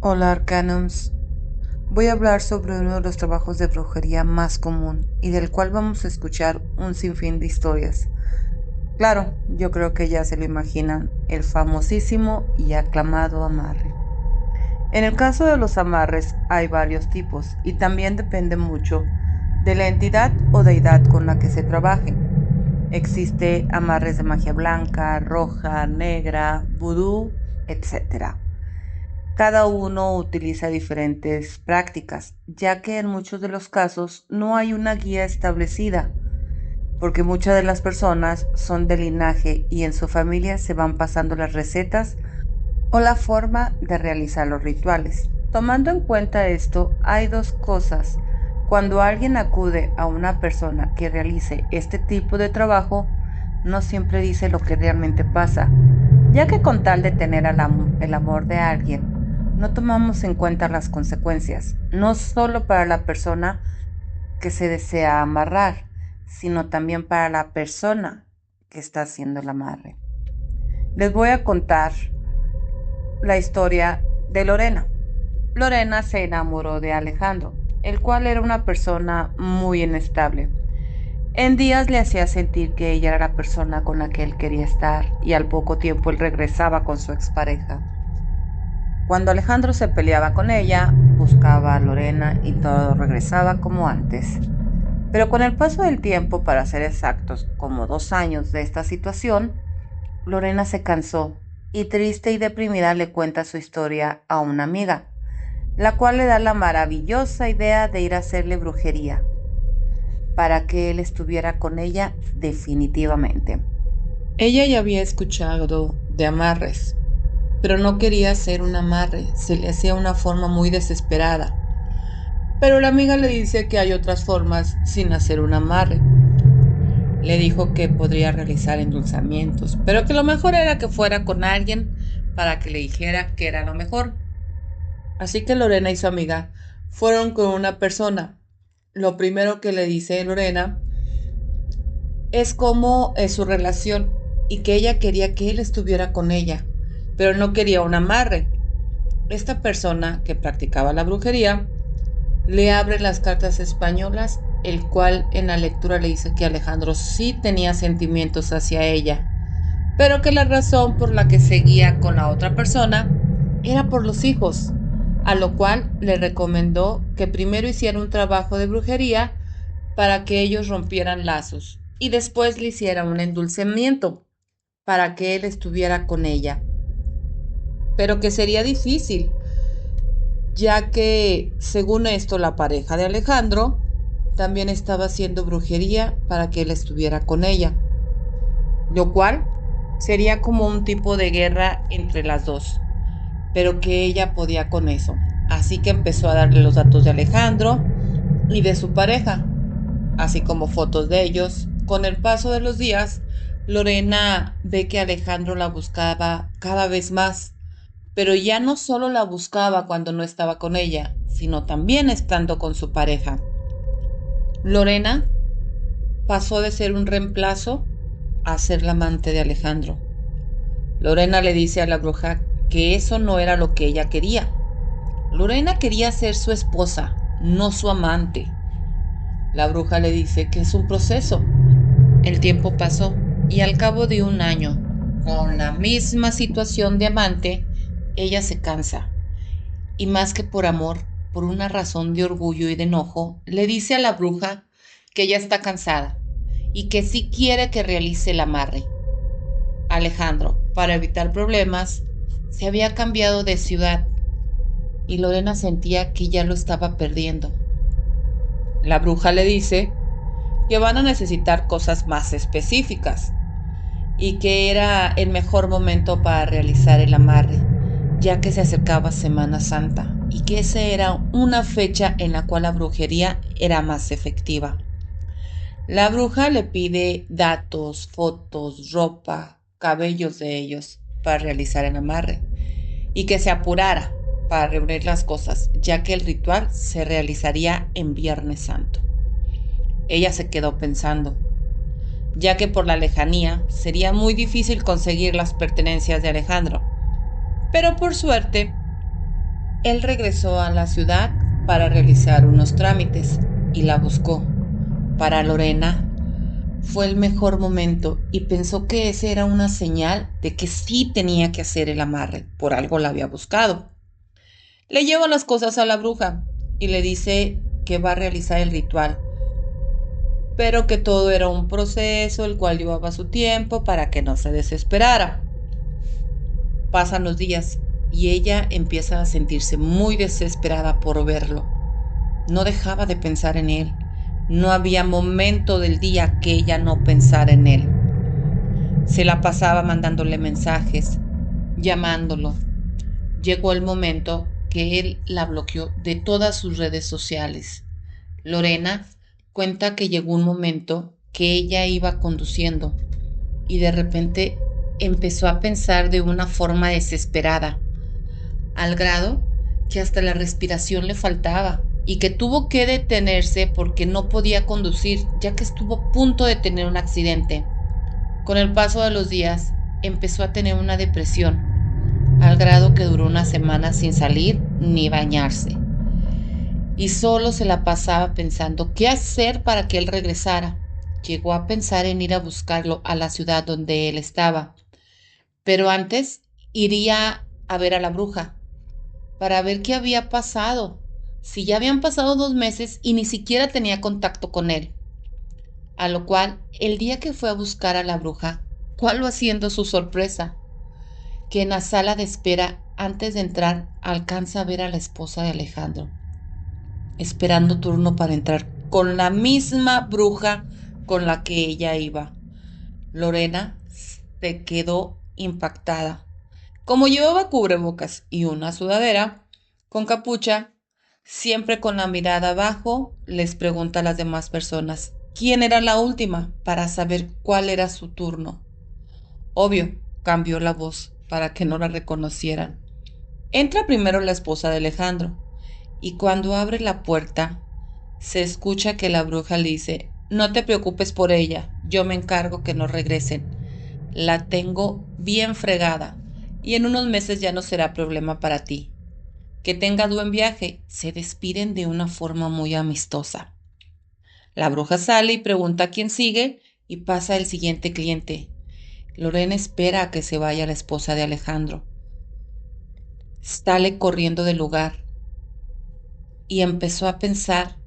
Hola Arcanums, voy a hablar sobre uno de los trabajos de brujería más común y del cual vamos a escuchar un sinfín de historias. Claro, yo creo que ya se lo imaginan, el famosísimo y aclamado amarre. En el caso de los amarres hay varios tipos y también depende mucho de la entidad o deidad con la que se trabaje. Existe amarres de magia blanca, roja, negra, vudú, etc. Cada uno utiliza diferentes prácticas, ya que en muchos de los casos no hay una guía establecida, porque muchas de las personas son de linaje y en su familia se van pasando las recetas o la forma de realizar los rituales. Tomando en cuenta esto, hay dos cosas. Cuando alguien acude a una persona que realice este tipo de trabajo, no siempre dice lo que realmente pasa, ya que con tal de tener el amor de alguien, no tomamos en cuenta las consecuencias, no solo para la persona que se desea amarrar, sino también para la persona que está haciendo el amarre. Les voy a contar la historia de Lorena. Lorena se enamoró de Alejandro, el cual era una persona muy inestable. En días le hacía sentir que ella era la persona con la que él quería estar y al poco tiempo él regresaba con su expareja. Cuando Alejandro se peleaba con ella, buscaba a Lorena y todo regresaba como antes. Pero con el paso del tiempo, para ser exactos, como 2 años de esta situación, Lorena se cansó y triste y deprimida le cuenta su historia a una amiga, la cual le da la maravillosa idea de ir a hacerle brujería para que él estuviera con ella definitivamente. Ella ya había escuchado de amarres, pero no quería hacer un amarre, se le hacía una forma muy desesperada. Pero la amiga le dice que hay otras formas sin hacer un amarre. Le dijo que podría realizar endulzamientos, pero que lo mejor era que fuera con alguien para que le dijera que era lo mejor. Así que Lorena y su amiga fueron con una persona. Lo primero que le dice Lorena es cómo es su relación y que ella quería que él estuviera con ella, pero no quería un amarre. Esta persona que practicaba la brujería le abre las cartas españolas, el cual en la lectura le dice que Alejandro sí tenía sentimientos hacia ella, pero que la razón por la que seguía con la otra persona era por los hijos, a lo cual le recomendó que primero hiciera un trabajo de brujería para que ellos rompieran lazos y después le hiciera un endulzamiento para que él estuviera con ella, pero que sería difícil, ya que, según esto, la pareja de Alejandro también estaba haciendo brujería para que él estuviera con ella, lo cual sería como un tipo de guerra entre las dos, pero que ella podía con eso. Así que empezó a darle los datos de Alejandro y de su pareja, así como fotos de ellos. Con el paso de los días, Lorena ve que Alejandro la buscaba cada vez más, pero ya no solo la buscaba cuando no estaba con ella, sino también estando con su pareja. Lorena pasó de ser un reemplazo a ser la amante de Alejandro. Lorena le dice a la bruja que eso no era lo que ella quería. Lorena quería ser su esposa, no su amante. La bruja le dice que es un proceso. El tiempo pasó y al cabo de un año, con la misma situación de amante, ella se cansa y más que por amor, por una razón de orgullo y de enojo, le dice a la bruja que ella está cansada y que sí quiere que realice el amarre. Alejandro, para evitar problemas, se había cambiado de ciudad y Lorena sentía que ya lo estaba perdiendo. La bruja le dice que van a necesitar cosas más específicas y que era el mejor momento para realizar el amarre, ya que se acercaba Semana Santa y que esa era una fecha en la cual la brujería era más efectiva. La bruja le pide datos, fotos, ropa, cabellos de ellos para realizar el amarre y que se apurara para reunir las cosas, ya que el ritual se realizaría en Viernes Santo. Ella se quedó pensando, ya que por la lejanía sería muy difícil conseguir las pertenencias de Alejandro. Pero por suerte, Él regresó a la ciudad para realizar unos trámites y la buscó. Para Lorena fue el mejor momento y pensó que ese era una señal de que sí tenía que hacer el amarre, por algo la había buscado. Le lleva las cosas a la bruja y le dice que va a realizar el ritual, pero que todo era un proceso, el cual llevaba su tiempo para que no se desesperara. Pasan los días y ella empieza a sentirse muy desesperada por verlo. No dejaba de pensar en él. No había momento del día que ella no pensara en él. Se la pasaba mandándole mensajes, llamándolo. Llegó el momento que él la bloqueó de todas sus redes sociales. Lorena cuenta que llegó un momento que ella iba conduciendo y de repente empezó a pensar de una forma desesperada, al grado que hasta la respiración le faltaba y que tuvo que detenerse porque no podía conducir, ya que estuvo a punto de tener un accidente. Con el paso de los días, empezó a tener una depresión, al grado que duró una semana sin salir ni bañarse. Y solo se la pasaba pensando qué hacer para que él regresara. Llegó a pensar en ir a buscarlo a la ciudad donde él estaba, pero antes iría a ver a la bruja para ver qué había pasado, si ya habían pasado 2 meses y ni siquiera tenía contacto con él. A lo cual, el día que fue a buscar a la bruja, ¿cuál va siendo su sorpresa? Que en la sala de espera, antes de entrar, alcanza a ver a la esposa de Alejandro, esperando turno para entrar con la misma bruja con la que ella iba. Lorena se quedó impactada. Como llevaba cubrebocas y una sudadera con capucha, siempre con la mirada abajo, les pregunta a las demás personas quién era la última para saber cuál era su turno. Obvio, cambió la voz para que no la reconocieran. Entra primero la esposa de Alejandro y cuando abre la puerta, se escucha que la bruja le dice: no te preocupes por ella, yo me encargo que no regresen. La tengo bien fregada y en unos meses ya no será problema para ti. Que tengas buen viaje. Se despiden de una forma muy amistosa. La bruja sale y pregunta a quién sigue y pasa el siguiente cliente. Lorena espera a que se vaya la esposa de Alejandro. Sale corriendo del lugar y empezó a pensar,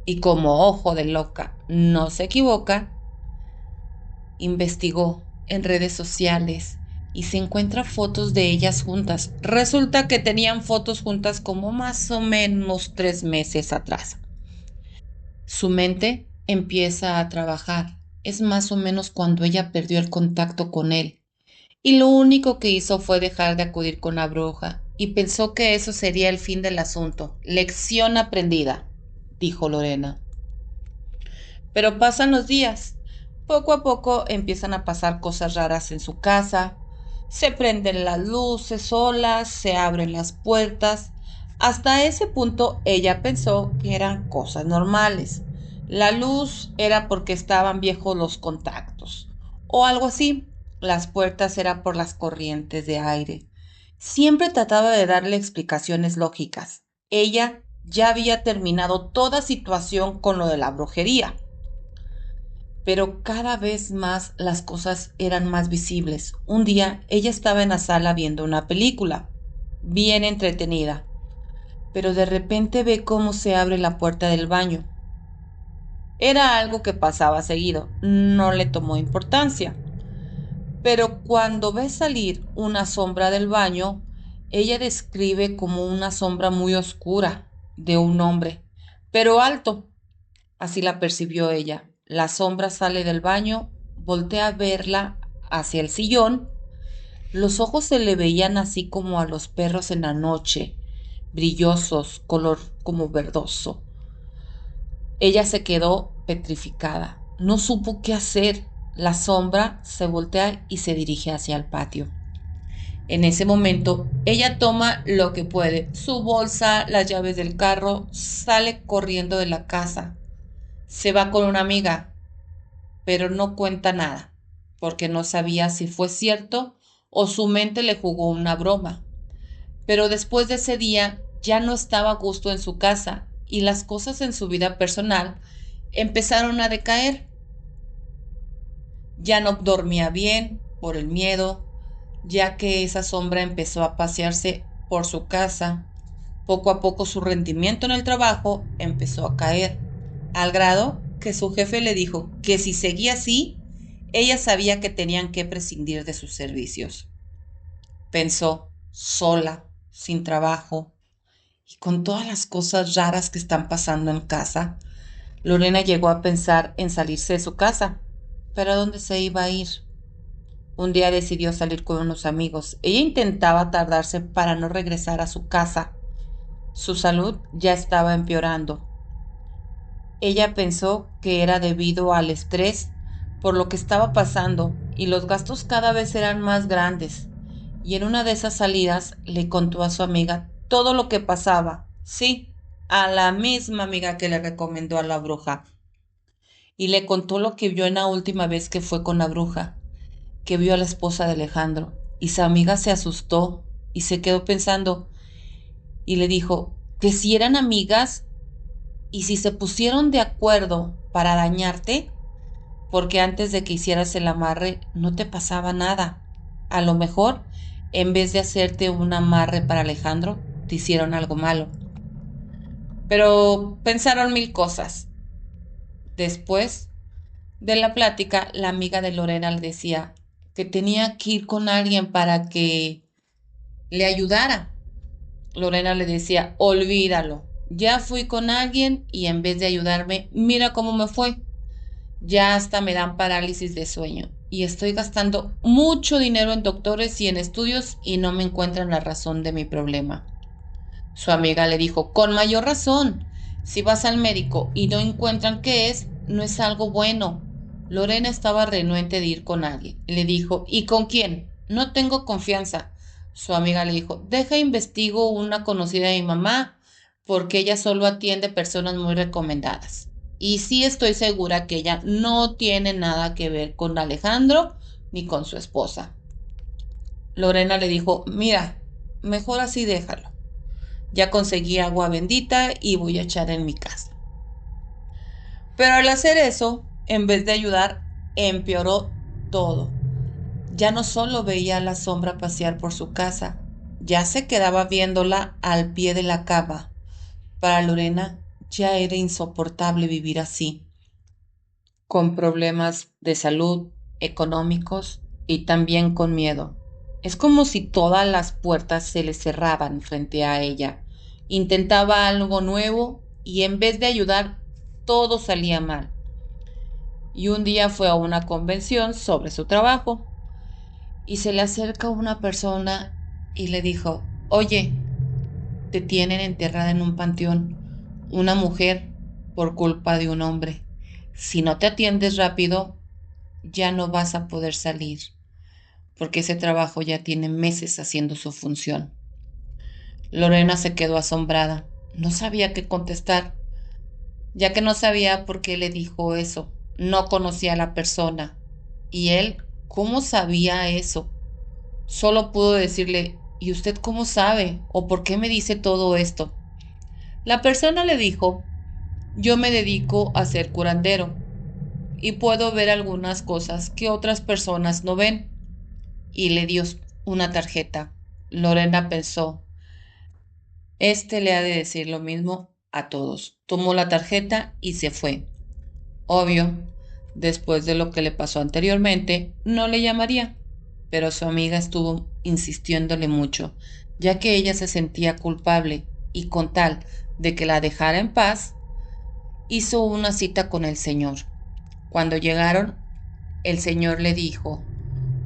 y como ojo de loca no se equivoca, investigó en redes sociales y se encuentra fotos de ellas juntas. Resulta que tenían fotos juntas como más o menos 3 meses atrás. Su mente empieza a trabajar. Es más o menos cuando ella perdió el contacto con él. Y lo único que hizo fue dejar de acudir con la bruja y pensó que eso sería el fin del asunto. Lección aprendida, dijo Lorena. Pero pasan los días. Poco a poco empiezan a pasar cosas raras en su casa. Se prenden las luces solas, se abren las puertas. Hasta ese punto ella pensó que eran cosas normales. La luz era porque estaban viejos los contactos o algo así. Las puertas eran por las corrientes de aire. Siempre trataba de darle explicaciones lógicas. Ella ya había terminado toda situación con lo de la brujería, pero cada vez más las cosas eran más visibles. Un día ella estaba en la sala viendo una película, bien entretenida, pero de repente ve cómo se abre la puerta del baño. Era algo que pasaba seguido, no le tomó importancia, pero cuando ve salir una sombra del baño, ella describe como una sombra muy oscura de un hombre, pero alto. Así la percibió ella. La sombra sale del baño, voltea a verla hacia el sillón. Los ojos se le veían así como a los perros en la noche, brillosos, color como verdoso. Ella se quedó petrificada. No supo qué hacer. La sombra se voltea y se dirige hacia el patio. En ese momento, ella toma lo que puede, su bolsa, las llaves del carro, sale corriendo de la casa. Se va con una amiga, pero no cuenta nada, porque no sabía si fue cierto o su mente le jugó una broma. Pero después de ese día ya no estaba a gusto en su casa y las cosas en su vida personal empezaron a decaer. Ya no dormía bien por el miedo, ya que esa sombra empezó a pasearse por su casa. Poco a poco su rendimiento en el trabajo empezó a caer, al grado que su jefe le dijo que si seguía así, ella sabía que tenían que prescindir de sus servicios. Pensó, sola, sin trabajo y con todas las cosas raras que están pasando en casa, Lorena llegó a pensar en salirse de su casa. ¿Pero a dónde se iba a ir? Un día decidió salir con unos amigos. Ella intentaba tardarse para no regresar a su casa. Su salud ya estaba empeorando. Ella pensó que era debido al estrés por lo que estaba pasando y los gastos cada vez eran más grandes. Y en una de esas salidas le contó a su amiga todo lo que pasaba. Sí, a la misma amiga que le recomendó a la bruja. Y le contó lo que vio en la última vez que fue con la bruja, que vio a la esposa de Alejandro. Y su amiga se asustó y se quedó pensando y le dijo que si eran amigas y si se pusieron de acuerdo para dañarte, porque antes de que hicieras el amarre no te pasaba nada. A lo mejor, en vez de hacerte un amarre para Alejandro, te hicieron algo malo. Pero pensaron mil cosas. Después de la plática, la amiga de Lorena le decía que tenía que ir con alguien para que le ayudara. Lorena le decía, olvídalo. Ya fui con alguien y en vez de ayudarme, mira cómo me fue. Ya hasta me dan parálisis de sueño y estoy gastando mucho dinero en doctores y en estudios y no me encuentran la razón de mi problema. Su amiga le dijo, con mayor razón, si vas al médico y no encuentran qué es, no es algo bueno. Lorena estaba renuente de ir con alguien. Le dijo, ¿y con quién? No tengo confianza. Su amiga le dijo, deja investigo una conocida de mi mamá, porque ella solo atiende personas muy recomendadas. Y sí estoy segura que ella no tiene nada que ver con Alejandro ni con su esposa. Lorena le dijo, mira, mejor así déjalo. Ya conseguí agua bendita y voy a echar en mi casa. Pero al hacer eso, en vez de ayudar, empeoró todo. Ya no solo veía la sombra pasear por su casa, ya se quedaba viéndola al pie de la cama. Para Lorena ya era insoportable vivir así, con problemas de salud, económicos y también con miedo. Es como si todas las puertas se le cerraban frente a ella. Intentaba algo nuevo y en vez de ayudar, todo salía mal. Y un día fue a una convención sobre su trabajo y se le acerca una persona y le dijo, oye, te tienen enterrada en un panteón una mujer por culpa de un hombre. Si no te atiendes rápido, ya no vas a poder salir, porque ese trabajo ya tiene meses haciendo su función. Lorena se quedó asombrada. No sabía qué contestar, ya que no sabía por qué le dijo eso. No conocía a la persona. Y él, ¿cómo sabía eso? Solo pudo decirle, ¿y usted cómo sabe? ¿O por qué me dice todo esto? La persona le dijo, yo me dedico a ser curandero y puedo ver algunas cosas que otras personas no ven. Y le dio una tarjeta. Lorena pensó, este le ha de decir lo mismo a todos. Tomó la tarjeta y se fue. Obvio, después de lo que le pasó anteriormente, no le llamaría, pero su amiga estuvo insistiéndole mucho, ya que ella se sentía culpable y con tal de que la dejara en paz, hizo una cita con el señor. Cuando llegaron, el señor le dijo,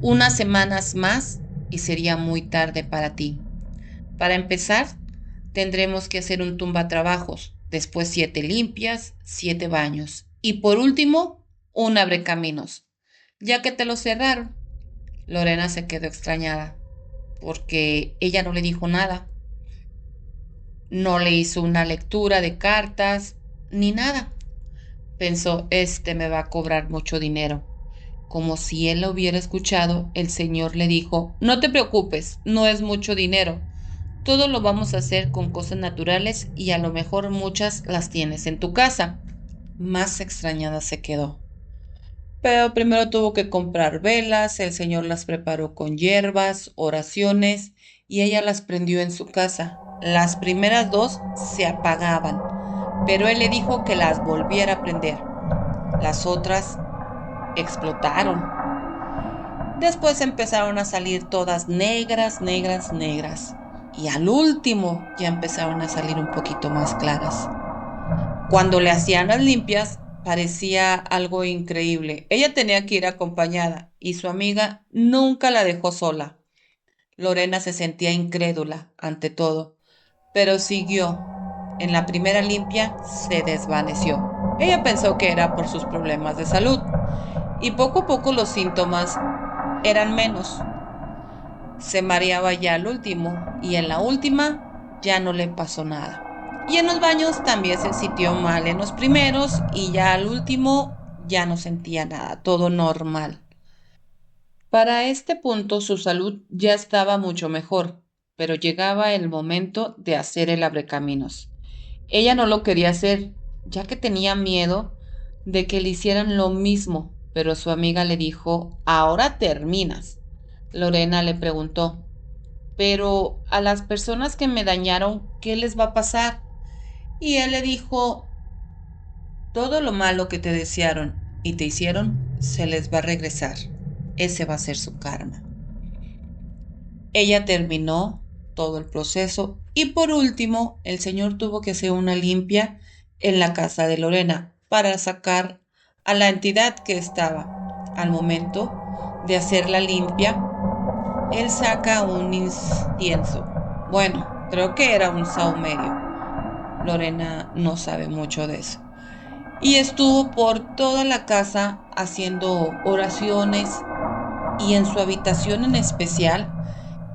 unas semanas más y sería muy tarde para ti. Para empezar, tendremos que hacer un tumbatrabajos, después 7 limpias, 7 baños y por último, un abrecaminos, ya que te lo cerraron. Lorena se quedó extrañada porque ella no le dijo nada, no le hizo una lectura de cartas ni nada. Pensó, este me va a cobrar mucho dinero. Como si él lo hubiera escuchado, el señor le dijo, no te preocupes, no es mucho dinero. Todo lo vamos a hacer con cosas naturales y a lo mejor muchas las tienes en tu casa. Más extrañada se quedó. Pero primero tuvo que comprar velas, el señor las preparó con hierbas, oraciones y ella las prendió en su casa. Las primeras dos se apagaban, pero él le dijo que las volviera a prender. Las otras explotaron. Después empezaron a salir todas negras, negras, negras. Y al último ya empezaron a salir un poquito más claras. Cuando le hacían las limpias, parecía algo increíble. Ella tenía que ir acompañada y su amiga nunca la dejó sola. Lorena se sentía incrédula ante todo, pero siguió. En la primera limpia se desvaneció. Ella pensó que era por sus problemas de salud y poco a poco los síntomas eran menos. Se mareaba ya al último y en la última ya no le pasó nada. Y en los baños también se sintió mal en los primeros y ya al último ya no sentía nada, todo normal. Para este punto su salud ya estaba mucho mejor, pero llegaba el momento de hacer el abrecaminos. Ella no lo quería hacer, ya que tenía miedo de que le hicieran lo mismo, pero su amiga le dijo, ahora terminas. Lorena le preguntó, pero a las personas que me dañaron, ¿qué les va a pasar? Y él le dijo, todo lo malo que te desearon y te hicieron, se les va a regresar. Ese va a ser su karma. Ella terminó todo el proceso y por último, el señor tuvo que hacer una limpia en la casa de Lorena para sacar a la entidad que estaba. Al momento de hacer la limpia, él saca un incienso. Bueno, creo que era un saumerio. Lorena no sabe mucho de eso. Y estuvo por toda la casa haciendo oraciones y en su habitación en especial,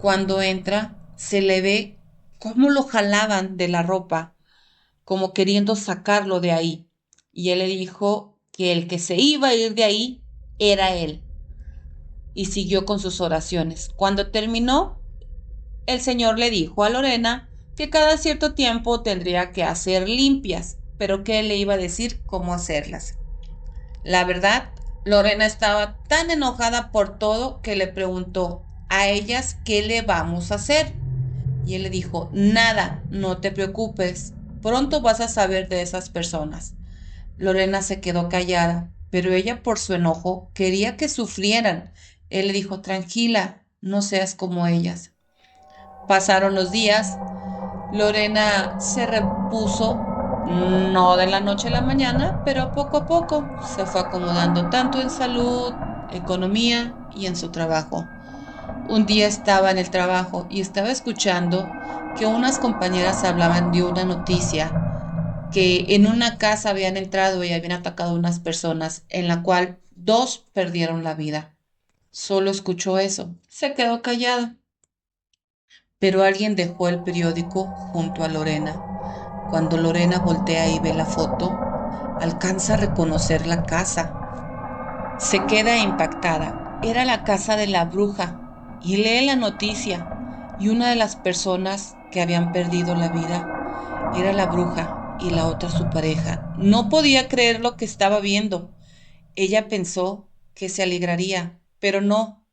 cuando entra, se le ve cómo lo jalaban de la ropa, como queriendo sacarlo de ahí. Y él le dijo que el que se iba a ir de ahí era él. Y siguió con sus oraciones. Cuando terminó, el señor le dijo a Lorena que cada cierto tiempo tendría que hacer limpias, pero que él le iba a decir cómo hacerlas. La verdad, Lorena estaba tan enojada por todo que le preguntó a ellas qué le vamos a hacer. Y él le dijo, nada, no te preocupes, pronto vas a saber de esas personas. Lorena se quedó callada, pero ella por su enojo quería que sufrieran. Él le dijo, tranquila, no seas como ellas. Pasaron los días, Lorena se repuso, no de la noche a la mañana, pero poco a poco se fue acomodando tanto en salud, economía y en su trabajo. Un día estaba en el trabajo y estaba escuchando que unas compañeras hablaban de una noticia que en una casa habían entrado y habían atacado a unas personas, en la cual dos perdieron la vida. Solo escuchó eso, se quedó callada. Pero alguien dejó el periódico junto a Lorena. Cuando Lorena voltea y ve la foto, alcanza a reconocer la casa. Se queda impactada. Era la casa de la bruja y lee la noticia y una de las personas que habían perdido la vida era la bruja y la otra su pareja. No podía creer lo que estaba viendo. Ella pensó que se alegraría, pero no.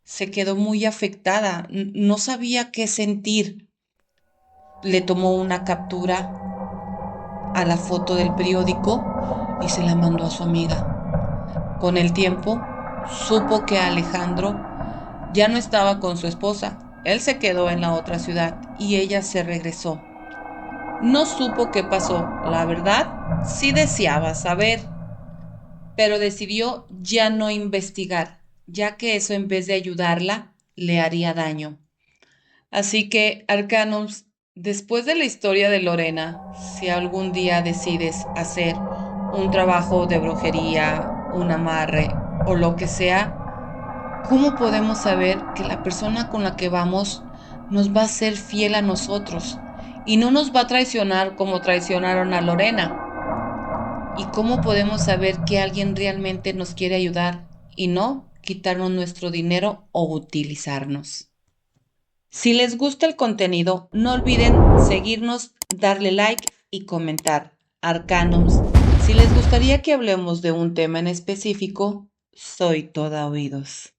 Se quedó muy afectada. No sabía qué sentir. Le tomó una captura a la foto del periódico y se la mandó a su amiga. Con el tiempo, supo que Alejandro ya no estaba con su esposa. Él se quedó en la otra ciudad y ella se regresó. No supo qué pasó. La verdad, sí deseaba saber, pero decidió ya no investigar, ya que eso en vez de ayudarla, le haría daño. Así que, Arcanums, después de la historia de Lorena, si algún día decides hacer un trabajo de brujería, un amarre o lo que sea, ¿cómo podemos saber que la persona con la que vamos nos va a ser fiel a nosotros y no nos va a traicionar como traicionaron a Lorena? ¿Y cómo podemos saber que alguien realmente nos quiere ayudar y no quitarnos nuestro dinero o utilizarnos? Si les gusta el contenido, no olviden seguirnos, darle like y comentar. Arcanums, si les gustaría que hablemos de un tema en específico, soy toda oídos.